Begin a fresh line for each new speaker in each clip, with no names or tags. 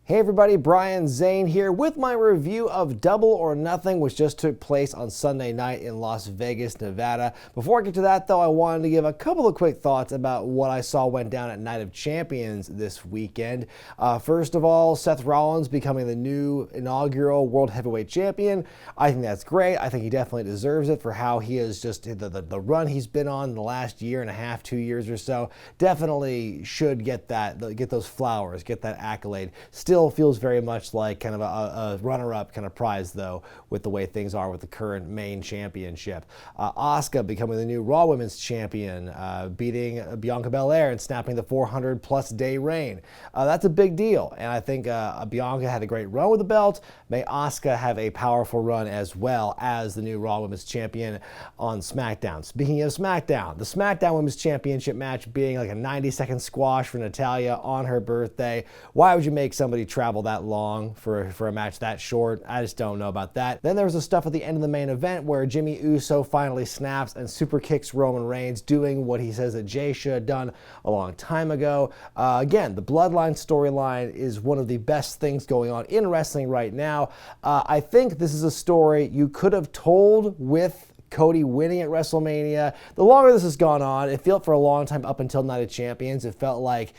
Hey everybody, Brian Zane here with my review of Double or Nothing, which just took place on Sunday night in Las Vegas, Nevada. Before I get to that though, I wanted to give a couple of quick thoughts about what I saw went down at Night of Champions this weekend. First of all, Seth Rollins becoming the new inaugural World Heavyweight Champion. I think that's great. I think he definitely deserves it for how he is just the run he's been on in the last year and a half, 2 years or so. Definitely should get those flowers, get that accolade. Still feels very much like kind of a runner-up kind of prize, though, with the way things are with the current main championship. Asuka becoming the new Raw Women's Champion, beating Bianca Belair and snapping the 400-plus day reign. That's a big deal, and I think Bianca had a great run with the belt. May Asuka have a powerful run as well as the new Raw Women's Champion on SmackDown. Speaking of SmackDown, the SmackDown Women's Championship match being like a 90-second squash for Natalya on her birthday. Why would you make somebody travel that long for a match that short? I just don't know about that. Then there was the stuff at the end of the main event where Jimmy Uso finally snaps and super kicks Roman Reigns, doing what he says that Jay should have done a long time ago. Again, the Bloodline storyline is one of the best things going on in wrestling right now. I think this is a story you could have told with Cody winning at WrestleMania. The longer this has gone on, it felt for a long time up until Night of Champions, it felt like,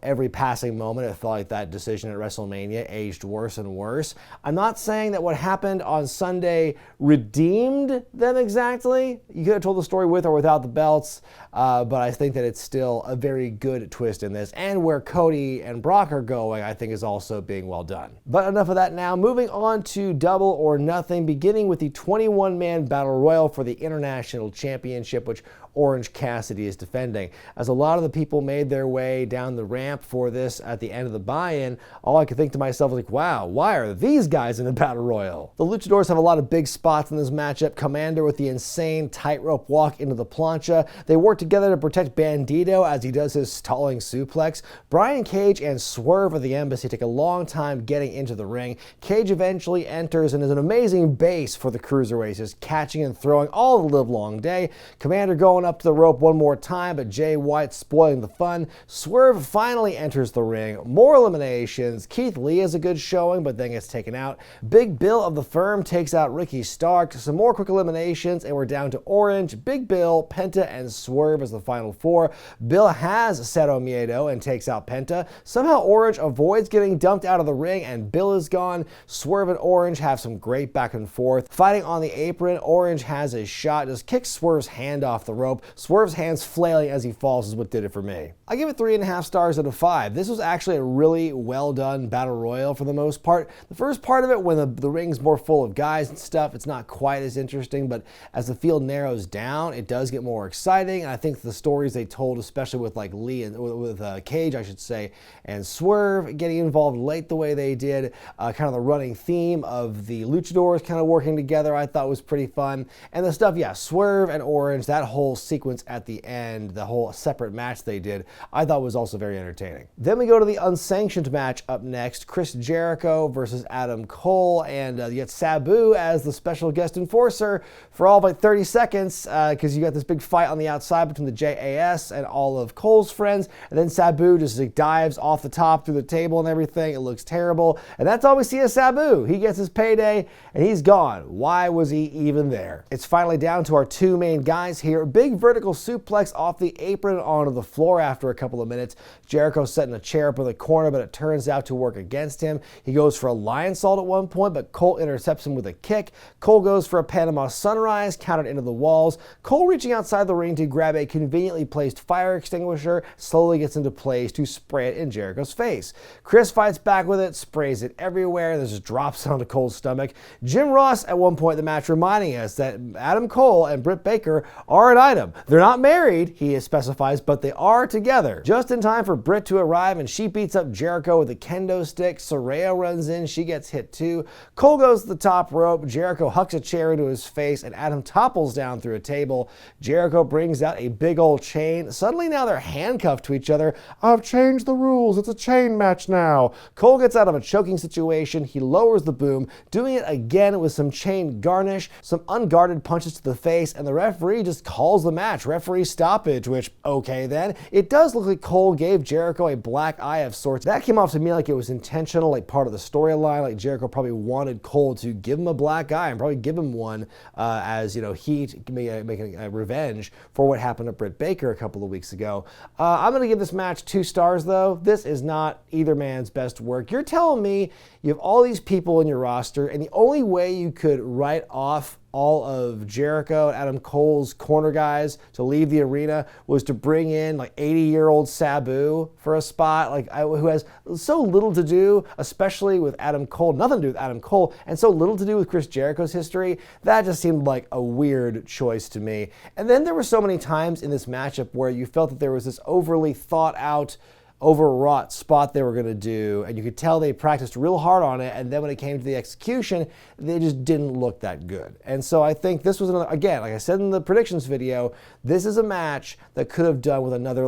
every passing moment, it felt like that decision at WrestleMania aged worse and worse. I'm not saying that what happened on Sunday redeemed them exactly. You could have told the story with or without the belts, but I think that it's still a very good twist in this. And where Cody and Brock are going, I think is also being well done. But enough of that now. Moving on to Double or Nothing, beginning with the 21-man Battle Royal for the International Championship, which Orange Cassidy is defending. As a lot of the people made their way down the ramp for this at the end of the buy-in, all I could think to myself was like, wow, why are these guys in the Battle Royal? The Luchadors have a lot of big spots in this matchup. Commander with the insane tightrope walk into the plancha. They work together to protect Bandito as he does his stalling suplex. Brian Cage and Swerve of the Embassy take a long time getting into the ring. Cage eventually enters and is an amazing base for the Cruiserweights, just catching and throwing all the livelong day. Commander going up to the rope one more time, but Jay White spoiling the fun. Swerve finally enters the ring. More eliminations. Keith Lee has a good showing, but then gets taken out. Big Bill of the Firm takes out Ricky Stark. Some more quick eliminations, and we're down to Orange, Big Bill, Penta, and Swerve as the final four. Bill has Cero Miedo and takes out Penta. Somehow Orange avoids getting dumped out of the ring, and Bill is gone. Swerve and Orange have some great back and forth. Fighting on the apron, Orange has a shot, just kicks Swerve's hand off the rope. Swerve's hands flailing as he falls is what did it for me. I give it 3.5 stars out of 5. This was actually a really well done Battle Royal for the most part. The first part of it, when the ring's more full of guys and stuff, it's not quite as interesting, but as the field narrows down, it does get more exciting. And I think the stories they told, especially with like Lee and with Cage, I should say, and Swerve getting involved late the way they did, kind of the running theme of the Luchadors kind of working together, I thought was pretty fun. And the stuff, yeah, Swerve and Orange, that whole sequence at the end, the whole separate match they did, I thought was also very entertaining. Then we go to the Unsanctioned match up next, Chris Jericho versus Adam Cole, and you get Sabu as the special guest enforcer for all but 30 seconds, because you got this big fight on the outside between the JAS and all of Cole's friends, and then Sabu just like dives off the top through the table and everything. It looks terrible, and that's all we see of Sabu. He gets his payday, and he's gone. Why was he even there? It's finally down to our two main guys here. Big vertical suplex off the apron onto the floor after a couple of minutes. Jericho setting a chair up in the corner, but it turns out to work against him. He goes for a lion salt at one point, but Cole intercepts him with a kick. Cole goes for a Panama Sunrise, countered into the walls. Cole reaching outside the ring to grab a conveniently placed fire extinguisher, slowly gets into place to spray it in Jericho's face. Chris fights back with it, sprays it everywhere, and just drops onto Cole's stomach. Jim Ross at one point in the match reminding us that Adam Cole and Britt Baker are an item. They're not married, he specifies, but they are together. Just in time for Britt to arrive, and she beats up Jericho with a kendo stick. Saraya runs in, she gets hit too. Cole goes to the top rope, Jericho hucks a chair into his face, and Adam topples down through a table. Jericho brings out a big old chain. Suddenly now they're handcuffed to each other. I've changed the rules, it's a chain match now. Cole gets out of a choking situation, he lowers the boom, doing it again with some chain garnish, some unguarded punches to the face, and the referee just calls the the match. Referee stoppage, which, okay then. It does look like Cole gave Jericho a black eye of sorts. That came off to me like it was intentional, like part of the storyline, like Jericho probably wanted Cole to give him a black eye and probably give him one as, heat, making a revenge for what happened to Britt Baker a couple of weeks ago. I'm going to give this match 2 stars, though. This is not either man's best work. You're telling me you have all these people in your roster, and the only way you could write off all of Jericho and Adam Cole's corner guys to leave the arena was to bring in like 80-year-old Sabu for a spot, who has so little to do, especially with Adam Cole, nothing to do with Adam Cole, and so little to do with Chris Jericho's history. That just seemed like a weird choice to me. And then there were so many times in this matchup where you felt that there was this overly thought out, overwrought spot they were going to do, and you could tell they practiced real hard on it, and then when it came to the execution, they just didn't look that good. And so I think this was another, again, like I said in the predictions video, this is a match that could have done with another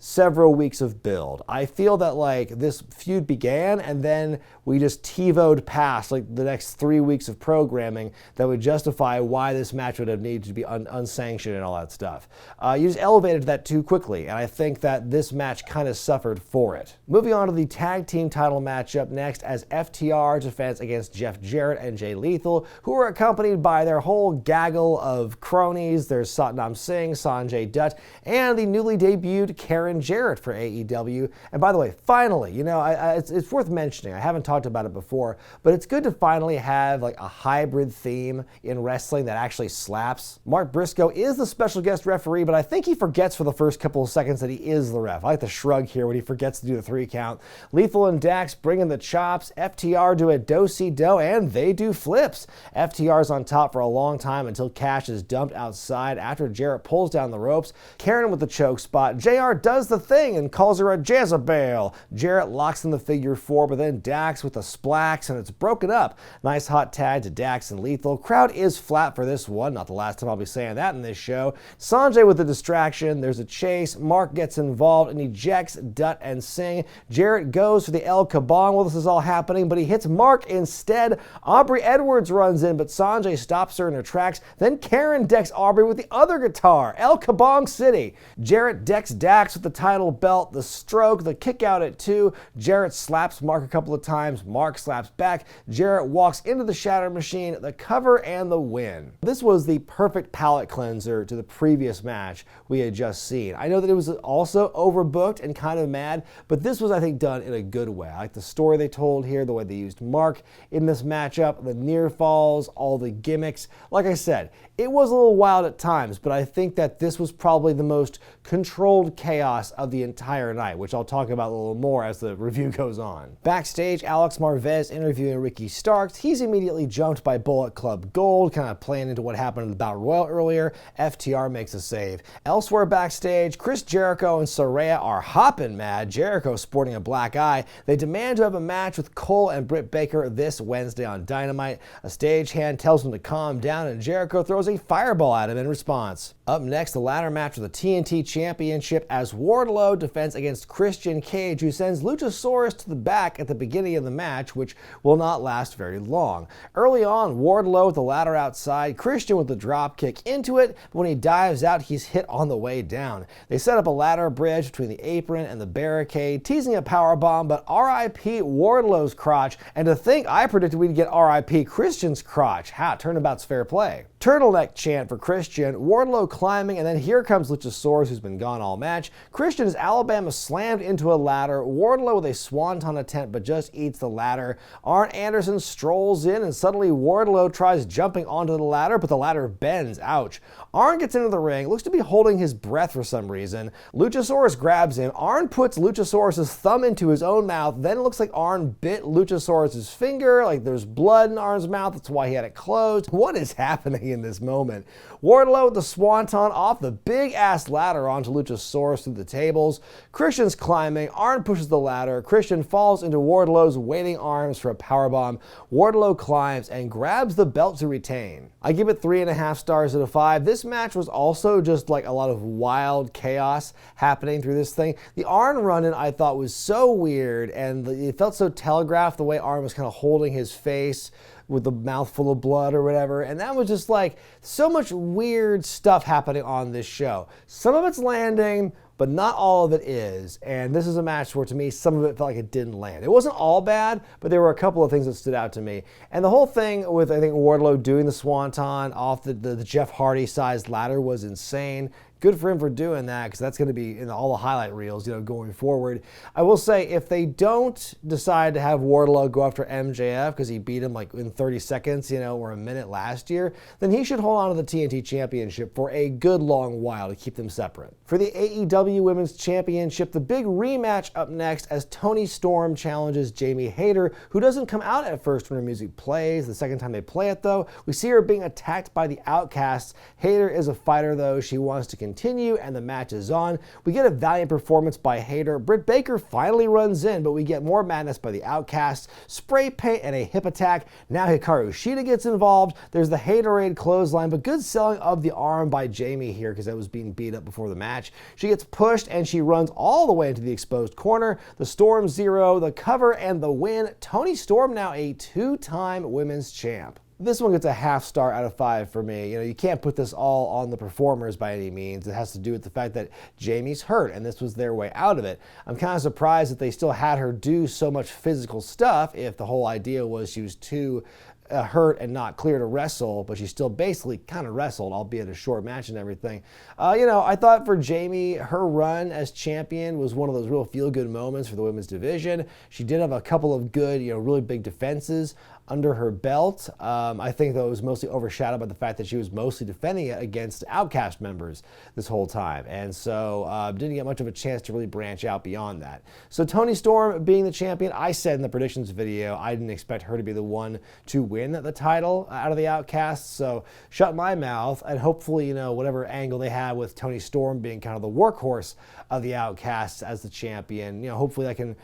several weeks of build. I feel that this feud began and then we just TiVo'd past the next 3 weeks of programming that would justify why this match would have needed to be unsanctioned and all that stuff. You just elevated that too quickly, and I think that this match kind of suffered for it. Moving on to the tag team title matchup next, as FTR defends against Jeff Jarrett and Jay Lethal, who are accompanied by their whole gaggle of cronies. There's Satnam Singh, Sanjay Dutt, and the newly debuted Karen Jarrett for AEW. And by the way, finally, it's worth mentioning, I haven't talked about it before, but it's good to finally have a hybrid theme in wrestling that actually slaps. Mark Briscoe is the special guest referee, but I think he forgets for the first couple of seconds that he is the ref. I like the shrug here when he forgets to do the 3 count. Lethal and Dax bring in the chops. FTR do a do-si-do, and they do flips. FTR's on top for a long time until Cash is dumped outside after Jarrett pulls down the ropes. Karen with the choke spot. JR does the thing and calls her a Jezebel. Jarrett locks in the figure 4, but then Dax with the splax, and it's broken up. Nice hot tag to Dax and Lethal. Crowd is flat for this one. Not the last time I'll be saying that in this show. Sanjay with the distraction. There's a chase. Mark gets involved and ejects Dutt and Singh. Jarrett goes for the El Kabong while this is all happening, but he hits Mark instead. Aubrey Edwards runs in, but Sanjay stops her in her tracks. Then Karen decks Aubrey with the other guitar. El Kabong City. Jarrett decks Dax with the title belt, the stroke, the kick out at 2. Jarrett slaps Mark a couple of times. Mark slaps back. Jarrett walks into the Shatter Machine, the cover, and the win. This was the perfect palate cleanser to the previous match we had just seen. I know that it was also overbooked and kind of mad, but this was, I think, done in a good way. I like the story they told here, the way they used Mark in this matchup, the near falls, all the gimmicks. Like I said, it was a little wild at times, but I think that this was probably the most controlled chaos of the entire night, which I'll talk about a little more as the review goes on. Backstage, Alex Marvez interviewing Ricky Starks. He's immediately jumped by Bullet Club Gold, kind of playing into what happened in the Battle Royal earlier. FTR makes a save. Elsewhere backstage, Chris Jericho and Saraya are hopping mad. Jericho sporting a black eye. They demand to have a match with Cole and Britt Baker this Wednesday on Dynamite. A stagehand tells them to calm down, and Jericho throws a fireball at him in response. Up next, the ladder match for the TNT Championship as Wardlow defends against Christian Cage, who sends Luchasaurus to the back at the beginning of the match, which will not last very long. Early on, Wardlow with the ladder outside, Christian with the drop kick into it, but when he dives out, he's hit on the way down. They set up a ladder bridge between the apron and the barricade, teasing a powerbomb, but RIP Wardlow's crotch, and to think I predicted we'd get RIP Christian's crotch. Turnabout's fair play. Turtleneck chant for Christian, Wardlow climbing, and then here comes Luchasaurus, who's been gone all match. Christian is Alabama slammed into a ladder. Wardlow with a swanton attempt, but just eats the ladder. Arn Anderson strolls in, and suddenly Wardlow tries jumping onto the ladder, but the ladder bends. Ouch. Arn gets into the ring, looks to be holding his breath for some reason. Luchasaurus grabs him. Arn puts Luchasaurus' thumb into his own mouth. Then it looks like Arn bit Luchasaurus' finger, like there's blood in Arn's mouth. That's why he had it closed. What is happening in this moment? Wardlow with the swanton off the big-ass ladder onto Luchasaurus through the tables. Christian's climbing. Arn pushes the ladder. Christian falls into Wardlow's waiting arms for a powerbomb. Wardlow climbs and grabs the belt to retain. I give it 3.5 stars out of 5. This match was also just like a lot of wild chaos happening through this thing. The Arn run-in I thought was so weird, and it felt so telegraphed the way Arn was kind of holding his face with the mouth full of blood or whatever. And that was just like so much weird stuff happening on this show. Some of it's landing, but not all of it is. And this is a match where, to me, some of it felt like it didn't land. It wasn't all bad, but there were a couple of things that stood out to me. And the whole thing with, I think, Wardlow doing the Swanton off the Jeff Hardy-sized ladder was insane. Good for him for doing that, because that's going to be in all the highlight reels, going forward. I will say, if they don't decide to have Wardlow go after MJF because he beat him like in 30 seconds, or a minute last year, then he should hold on to the TNT Championship for a good long while to keep them separate. For the AEW Women's Championship, the big rematch up next as Toni Storm challenges Jamie Hayter, who doesn't come out at first when her music plays. The second time they play it, though, we see her being attacked by the Outcasts. Hayter is a fighter, though. She wants to continue, and the match is on. We get a valiant performance by Hayter. Britt Baker finally runs in, but we get more madness by the Outcasts, spray paint, and a hip attack. Now Hikaru Shida gets involved. There's the Haterade clothesline, but good selling of the arm by Jamie here, because that was being beat up before the match. She gets pushed, and she runs all the way into the exposed corner. The Storm Zero, the cover, and the win. Toni Storm now a two-time women's champ. This one gets a half star out of 5 for me. You can't put this all on the performers by any means. It has to do with the fact that Jamie's hurt, and this was their way out of it. I'm kind of surprised that they still had her do so much physical stuff if the whole idea was she was too hurt and not clear to wrestle, but she still basically kind of wrestled, albeit a short match and everything. I thought for Jamie, her run as champion was one of those real feel-good moments for the women's division. She did have a couple of good, really big defenses under her belt. I think that was mostly overshadowed by the fact that she was mostly defending it against Outcast members this whole time, and so didn't get much of a chance to really branch out beyond that. So Toni Storm being the champion, I said in the predictions video I didn't expect her to be the one to win the title out of the Outcasts, so shut my mouth, and hopefully, whatever angle they have with Toni Storm being kind of the workhorse of the Outcasts as the champion, hopefully that can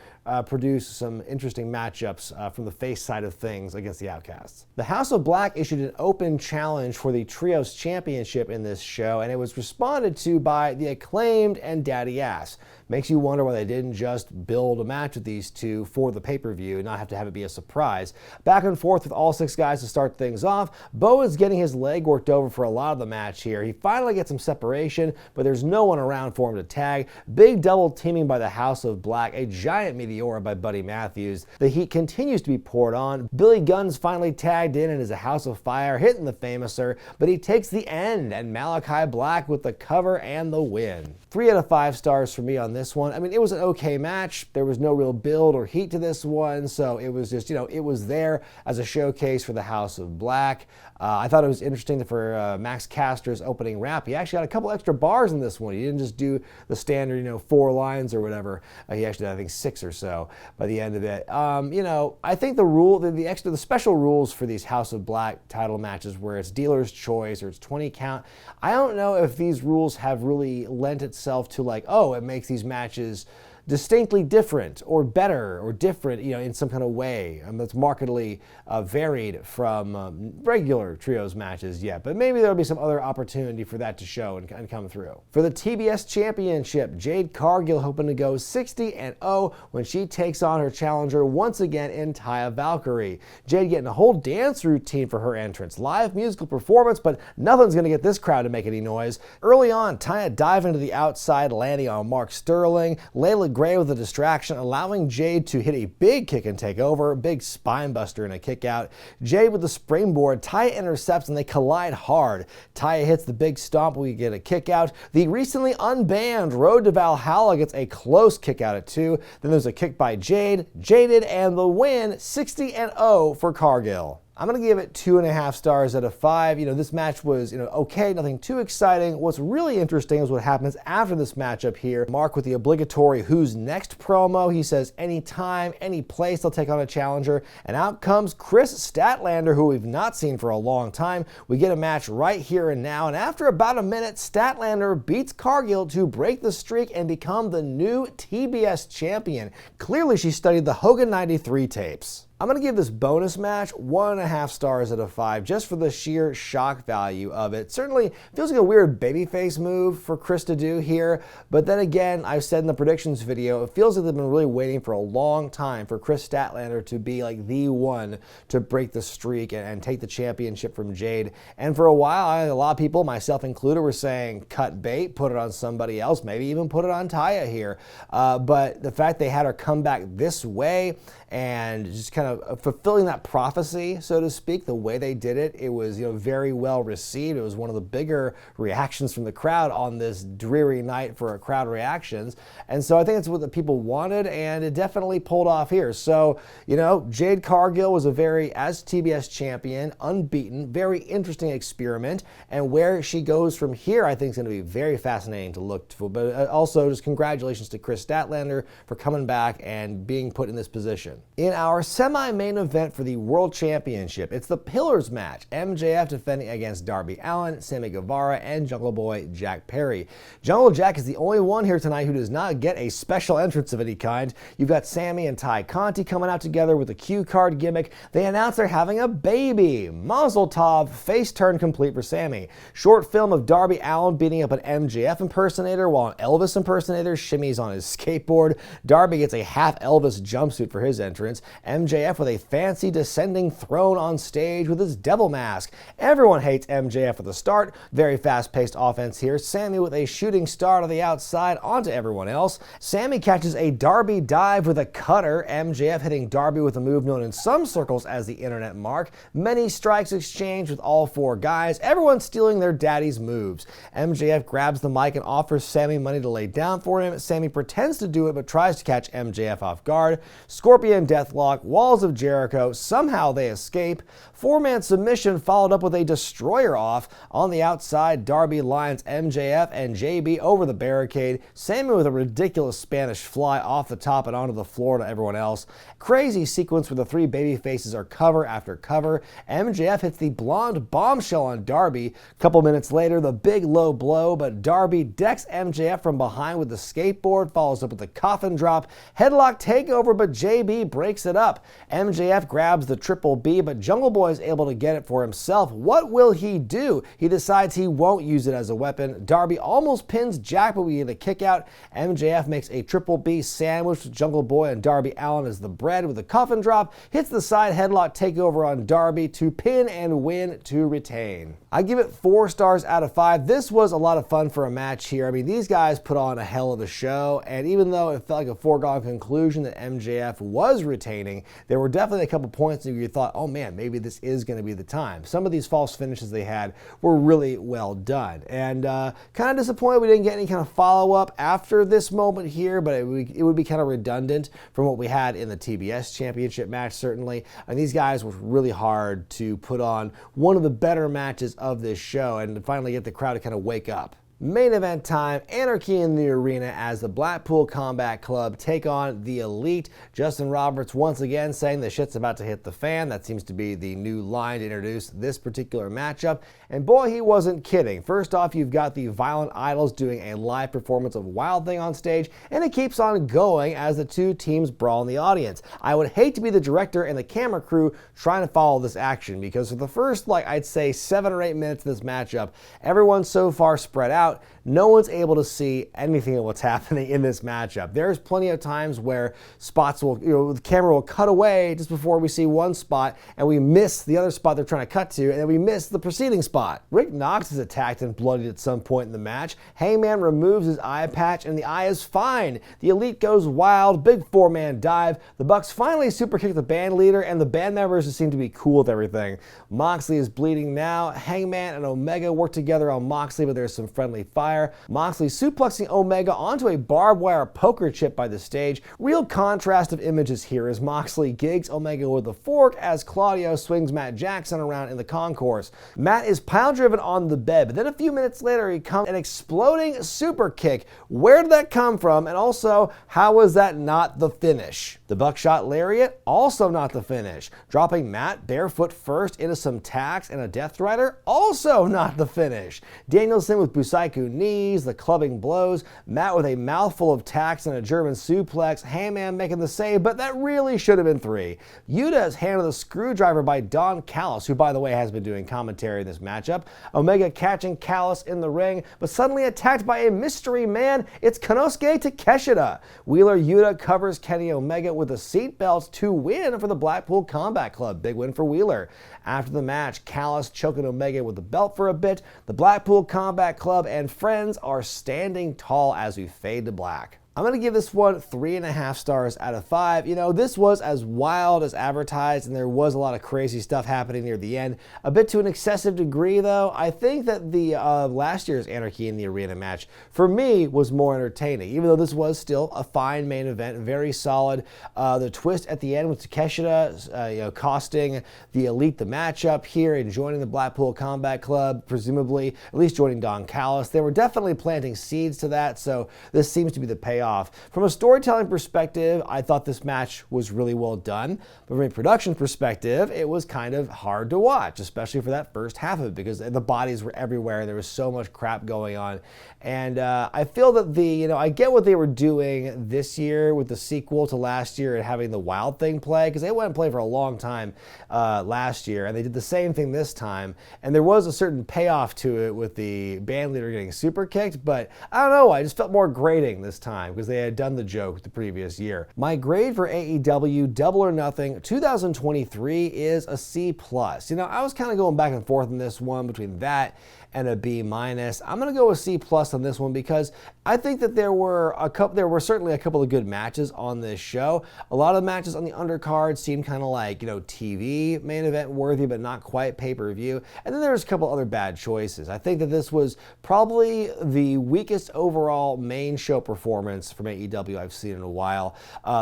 produce some interesting matchups from the face side of things against the Outcasts. The House of Black issued an open challenge for the Trios Championship in this show, and it was responded to by the Acclaimed and Daddy Ass. Makes you wonder why they didn't just build a match with these two for the pay-per-view and not have to have it be a surprise. Back and forth with all 6 guys to start things off. Bo is getting his leg worked over for a lot of the match here. He finally gets some separation, but there's no one around for him to tag. Big double teaming by the House of Black, a giant Meteora by Buddy Matthews. The heat continues to be poured on. Billy Gunn's finally tagged in and is a House of Fire, hitting the Famouser, but he takes the end, and Malachi Black with the cover and the win. 3 out of 5 stars for me on this one. I mean, it was an okay match. There was no real build or heat to this one, so it was just, it was there as a showcase for the House of Black. I thought it was interesting that for Max Caster's opening rap, he actually had a couple extra bars in this one. He didn't just do the standard, 4 lines or whatever. He actually did, I think, 6 or so by the end of it. I think the special rules for these House of Black title matches where it's dealer's choice or it's 20 count, I don't know if these rules have really lent itself to it makes these matches distinctly different or better or different, in some kind of way that's markedly varied from regular trios matches yet. But maybe there'll be some other opportunity for that to show and come through. For the TBS Championship, Jade Cargill hoping to go 60-0 when she takes on her challenger once again in Taya Valkyrie. Jade getting a whole dance routine for her entrance. Live musical performance, but nothing's going to get this crowd to make any noise. Early on, Taya diving to the outside, landing on Mark Sterling. Layla Gray with a distraction, allowing Jade to hit a big kick and take over, big spine buster and a kick out. Jade with the springboard, Taya intercepts and they collide hard. Taya hits the big stomp, we get a kick out. The recently unbanned Road to Valhalla gets a close kick out at 2. Then there's a kick by Jade, Jaded, and the win, 60-0 for Cargill. I'm going to give it 2.5 stars out of 5. This match was, okay, nothing too exciting. What's really interesting is what happens after this matchup here. Mark with the obligatory Who's Next promo. He says anytime, any place they'll take on a challenger. And out comes Chris Statlander, who we've not seen for a long time. We get a match right here and now. And after about a minute, Statlander beats Cargill to break the streak and become the new TBS champion. Clearly, she studied the Hogan 93 tapes. I'm going to give this bonus match 1.5 stars out of 5 just for the sheer shock value of it. Certainly feels like a weird babyface move for Chris to do here, but then again, I've said in the predictions video, it feels like they've been really waiting for a long time for Chris Statlander to be like the one to break the streak and take the championship from Jade. And for a while, a lot of people, myself included, were saying cut bait, put it on somebody else, maybe even put it on Taya here. But the fact they had her come back this way and just kind of fulfilling that prophecy, so to speak, the way they did it, it was very well received. It was one of the bigger reactions from the crowd on this dreary night for crowd reactions. And so I think it's what the people wanted, and it definitely pulled off here. So, Jade Cargill was as TBS champion, unbeaten, very interesting experiment. And where she goes from here, I think is going to be very fascinating to look for. But also, just congratulations to Chris Statlander for coming back and being put in this position. In our semi-main event for the World Championship, it's the Pillars match. MJF defending against Darby Allin, Sammy Guevara, and Jungle Boy Jack Perry. Jungle Jack is the only one here tonight who does not get a special entrance of any kind. You've got Sammy and Ty Conti coming out together with a cue card gimmick. They announce they're having a baby. Mazel tov, face turn complete for Sammy. Short film of Darby Allin beating up an MJF impersonator while an Elvis impersonator shimmies on his skateboard. Darby gets a half Elvis jumpsuit for his entrance. MJF with a fancy descending throne on stage with his devil mask. Everyone hates MJF at the start. Very fast-paced offense here. Sammy with a shooting star to the outside onto everyone else. Sammy catches a Darby dive with a cutter. MJF hitting Darby with a move known in some circles as the internet mark. Many strikes exchanged with all four guys. Everyone stealing their daddy's moves. MJF grabs the mic and offers Sammy money to lay down for him. Sammy pretends to do it but tries to catch MJF off guard. Scorpion Deathlock, Walls of Jericho, somehow they escape. Four-man submission followed up with a destroyer off. On the outside, Darby lines MJF and JB over the barricade. Sammy with a ridiculous Spanish fly off the top and onto the floor to everyone else. Crazy sequence where the three baby faces are cover after cover. MJF hits the blonde bombshell on Darby. A couple minutes later, the big low blow, but Darby decks MJF from behind with the skateboard, follows up with the coffin drop. Headlock takeover, but JB breaks it up. MJF grabs the triple B, but Jungle Boy is able to get it for himself. What will he do? He decides he won't use it as a weapon. Darby almost pins Jack, but we get a kick out. MJF makes a triple B sandwich with Jungle Boy and Darby Allin as the bread with a coffin drop, hits the side headlock takeover on Darby to pin and win to retain. I give it 4 stars out of 5. This was a lot of fun for a match here. I mean, these guys put on a hell of a show, and even though it felt like a foregone conclusion that MJF was retaining, there were definitely a couple points where you thought, oh man, maybe this is going to be the time. Some of these false finishes they had were really well done, and kind of disappointed we didn't get any kind of follow-up after this moment here, but it would be kind of redundant from what we had in the TBS Championship match, certainly. And these guys were really hard to put on one of the better matches of this show and to finally get the crowd to kind of wake up. Main event time, Anarchy in the arena as the Blackpool Combat Club take on the Elite. Justin Roberts once again saying the shit's about to hit the fan. That seems to be the new line to introduce this particular matchup. And boy, he wasn't kidding. First off, you've got the Violent Idols doing a live performance of Wild Thing on stage, and it keeps on going as the two teams brawl in the audience. I would hate to be the director and the camera crew trying to follow this action, because for the first, I'd say 7 or 8 minutes of this matchup, everyone's so far spread out, no one's able to see anything of what's happening in this matchup. There's plenty of times where spots will, the camera will cut away just before we see one spot and we miss the other spot they're trying to cut to, and then we miss the preceding spot. Rick Knox is attacked and bloodied at some point in the match. Hangman removes his eye patch and the eye is fine. The Elite goes wild, big 4-man dive. The Bucks finally super kick the band leader, and the band members just seem to be cool with everything. Moxley is bleeding now. Hangman and Omega work together on Moxley, but there's some friendly fire. Moxley suplexing Omega onto a barbed wire poker chip by the stage. Real contrast of images here as Moxley gigs Omega with a fork as Claudio swings Matt Jackson around in the concourse. Matt is pile driven on the bed, but then a few minutes later he comes an exploding super kick. Where did that come from? And also, how was that not the finish? The buckshot lariat, also not the finish. Dropping Matt barefoot first into some tacks and a Death Rider, also not the finish. Danielson with Busaiku knees, the clubbing blows, Matt with a mouthful of tacks and a German suplex, Hangman making the save, but that really should have been 3. Yuta's hand of the screwdriver by Don Callis, who by the way has been doing commentary in this matchup. Omega catching Callis in the ring, but suddenly attacked by a mystery man. It's Konosuke Takeshita. Wheeler Yuta covers Kenny Omega with the seatbelts to win for the Blackpool Combat Club. Big win for Wheeler. After the match, Callis choking Omega with the belt for a bit. The Blackpool Combat Club and friends are standing tall as we fade to black. I'm going to give this one 3.5 stars out of 5. You know, this was as wild as advertised, and there was a lot of crazy stuff happening near the end. A bit to an excessive degree, though. I think that the last year's Anarchy in the Arena match, for me, was more entertaining, even though this was still a fine main event, very solid. The twist at the end with Takeshita, costing the Elite the matchup here and joining the Blackpool Combat Club, presumably, at least joining Don Callis. They were definitely planting seeds to that, so this seems to be the payoff. From a storytelling perspective, I thought this match was really well done, but from a production perspective, it was kind of hard to watch, especially for that first half of it, because the bodies were everywhere. There was so much crap going on, and I feel that I get what they were doing this year with the sequel to last year and having the Wild Thing play, because they went and played for a long time last year, and they did the same thing this time, and there was a certain payoff to it with the band leader getting super kicked, but I don't know, I just felt more grating this time, because they had done the joke the previous year. My grade for AEW Double or Nothing 2023 is a C+. I was kind of going back and forth on this one between that and a B-. I'm going to go with C+ on this one because I think that there were certainly a couple of good matches on this show. A lot of the matches on the undercard seemed kind of like, TV main event worthy, but not quite pay-per-view. And then there was a couple other bad choices. I think that this was probably the weakest overall main show performance from AEW I've seen in a while.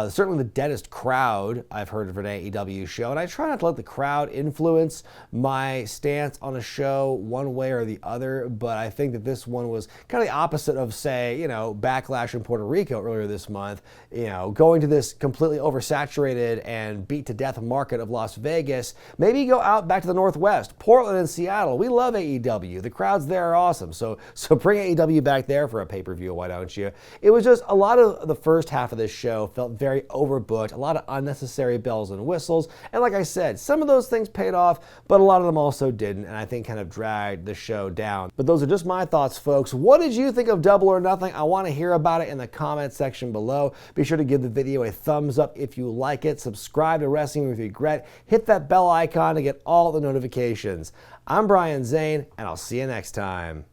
Certainly the deadest crowd I've heard of an AEW show. And I try not to let the crowd influence my stance on a show one way or the other, but I think that this one was kind of the opposite of, say, Backlash in Puerto Rico earlier this month. Going to this completely oversaturated and beat to death market of Las Vegas. Maybe go out back to the Northwest, Portland and Seattle. We love AEW. The crowds there are awesome. So bring AEW back there for a pay-per-view, why don't you? It was just a lot of the first half of this show felt very overbooked, a lot of unnecessary bells and whistles. And like I said, some of those things paid off, but a lot of them also didn't, and I think kind of dragged the show down. But those are just my thoughts, folks. What did you think of Double or Nothing? I want to hear about it in the comments section below. Be sure to give the video a thumbs up if you like it. Subscribe to Wrestling with Wregret. Hit that bell icon to get all the notifications. I'm Brian Zane, and I'll see you next time.